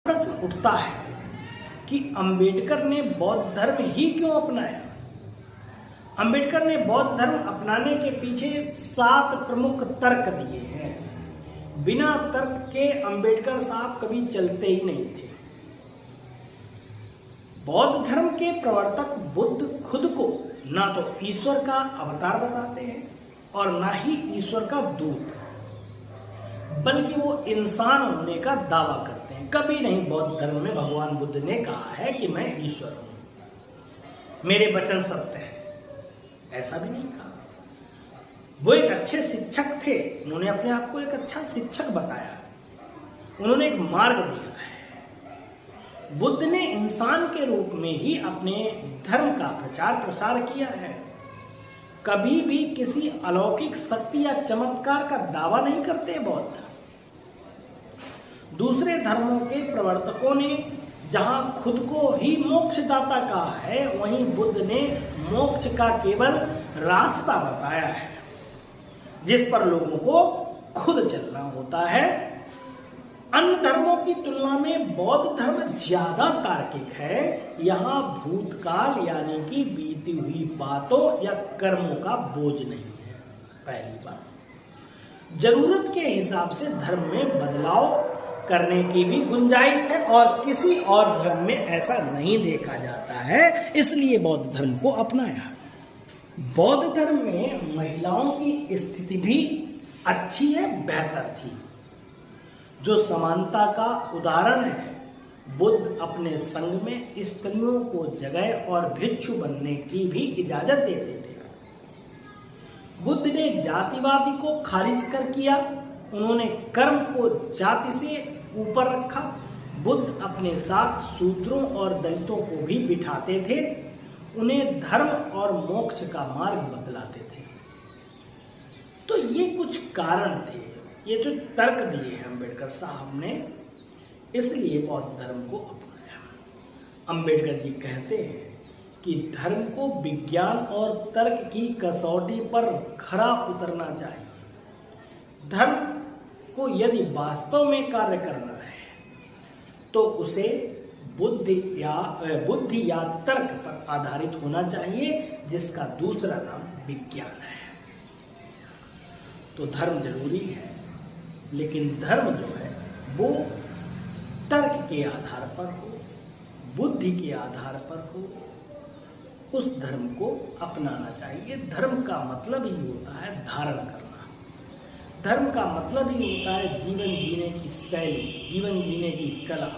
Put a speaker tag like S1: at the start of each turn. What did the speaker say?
S1: प्रश्न उठता है कि अंबेडकर ने बौद्ध धर्म ही क्यों अपनाया। अंबेडकर ने बौद्ध धर्म अपनाने के पीछे 7 प्रमुख तर्क दिए हैं। बिना तर्क के अंबेडकर साहब कभी चलते ही नहीं थे। बौद्ध धर्म के प्रवर्तक बुद्ध खुद को ना तो ईश्वर का अवतार बताते हैं और ना ही ईश्वर का दूत, बल्कि वो इंसान होने का दावा करते हैं। कभी नहीं बौद्ध धर्म में भगवान बुद्ध ने कहा है कि मैं ईश्वर हूं, मेरे वचन सत्य है, ऐसा भी नहीं कहा। वो एक अच्छे शिक्षक थे, उन्होंने अपने आप को एक अच्छा शिक्षक बताया, उन्होंने एक मार्ग दिया है। बुद्ध ने इंसान के रूप में ही अपने धर्म का प्रचार प्रसार किया है। कभी भी किसी अलौकिक शक्ति या चमत्कार का दावा नहीं करते बौद्ध। दूसरे धर्मों के प्रवर्तकों ने जहां खुद को ही मोक्षदाता कहा है, वहीं बुद्ध ने मोक्ष का केवल रास्ता बताया है, जिस पर लोगों को खुद चलना होता है। अन्य धर्मों की तुलना में बौद्ध धर्म ज्यादा तार्किक है। यहाँ भूतकाल यानी कि बीती हुई बातों या कर्मों का बोझ नहीं है। पहली बात, जरूरत के हिसाब से धर्म में बदलाव करने की भी गुंजाइश है और किसी और धर्म में ऐसा नहीं देखा जाता है, इसलिए बौद्ध धर्म को अपनाया। बौद्ध धर्म में महिलाओं की स्थिति भी अच्छी है, बेहतर थी, जो समानता का उदाहरण है। बुद्ध अपने संघ में स्त्रियों को जगह और भिक्षु बनने की भी इजाजत देते थे। बुद्ध ने जातिवादी को खारिज कर किया, उन्होंने कर्म को जाति से ऊपर रखा। बुद्ध अपने साथ शूद्रों और दलितों को भी बिठाते थे, उन्हें धर्म और मोक्ष का मार्ग बतलाते थे। तो ये कुछ कारण थे, ये जो तर्क दिए हैं अंबेडकर साहब ने, इसलिए बौद्ध धर्म को अपनाया। अंबेडकर जी कहते हैं कि धर्म को विज्ञान और तर्क की कसौटी पर खरा उतरना चाहिए। धर्म को यदि वास्तव में कार्य करना है तो उसे बुद्धि या तर्क पर आधारित होना चाहिए, जिसका दूसरा नाम विज्ञान है। तो धर्म जरूरी है, लेकिन धर्म जो है वो तर्क के आधार पर हो, बुद्धि के आधार पर हो, उस धर्म को अपनाना चाहिए। धर्म का मतलब ही होता है धारण करना। धर्म का मतलब ही होता है जीवन जीने की शैली, जीवन जीने की कला।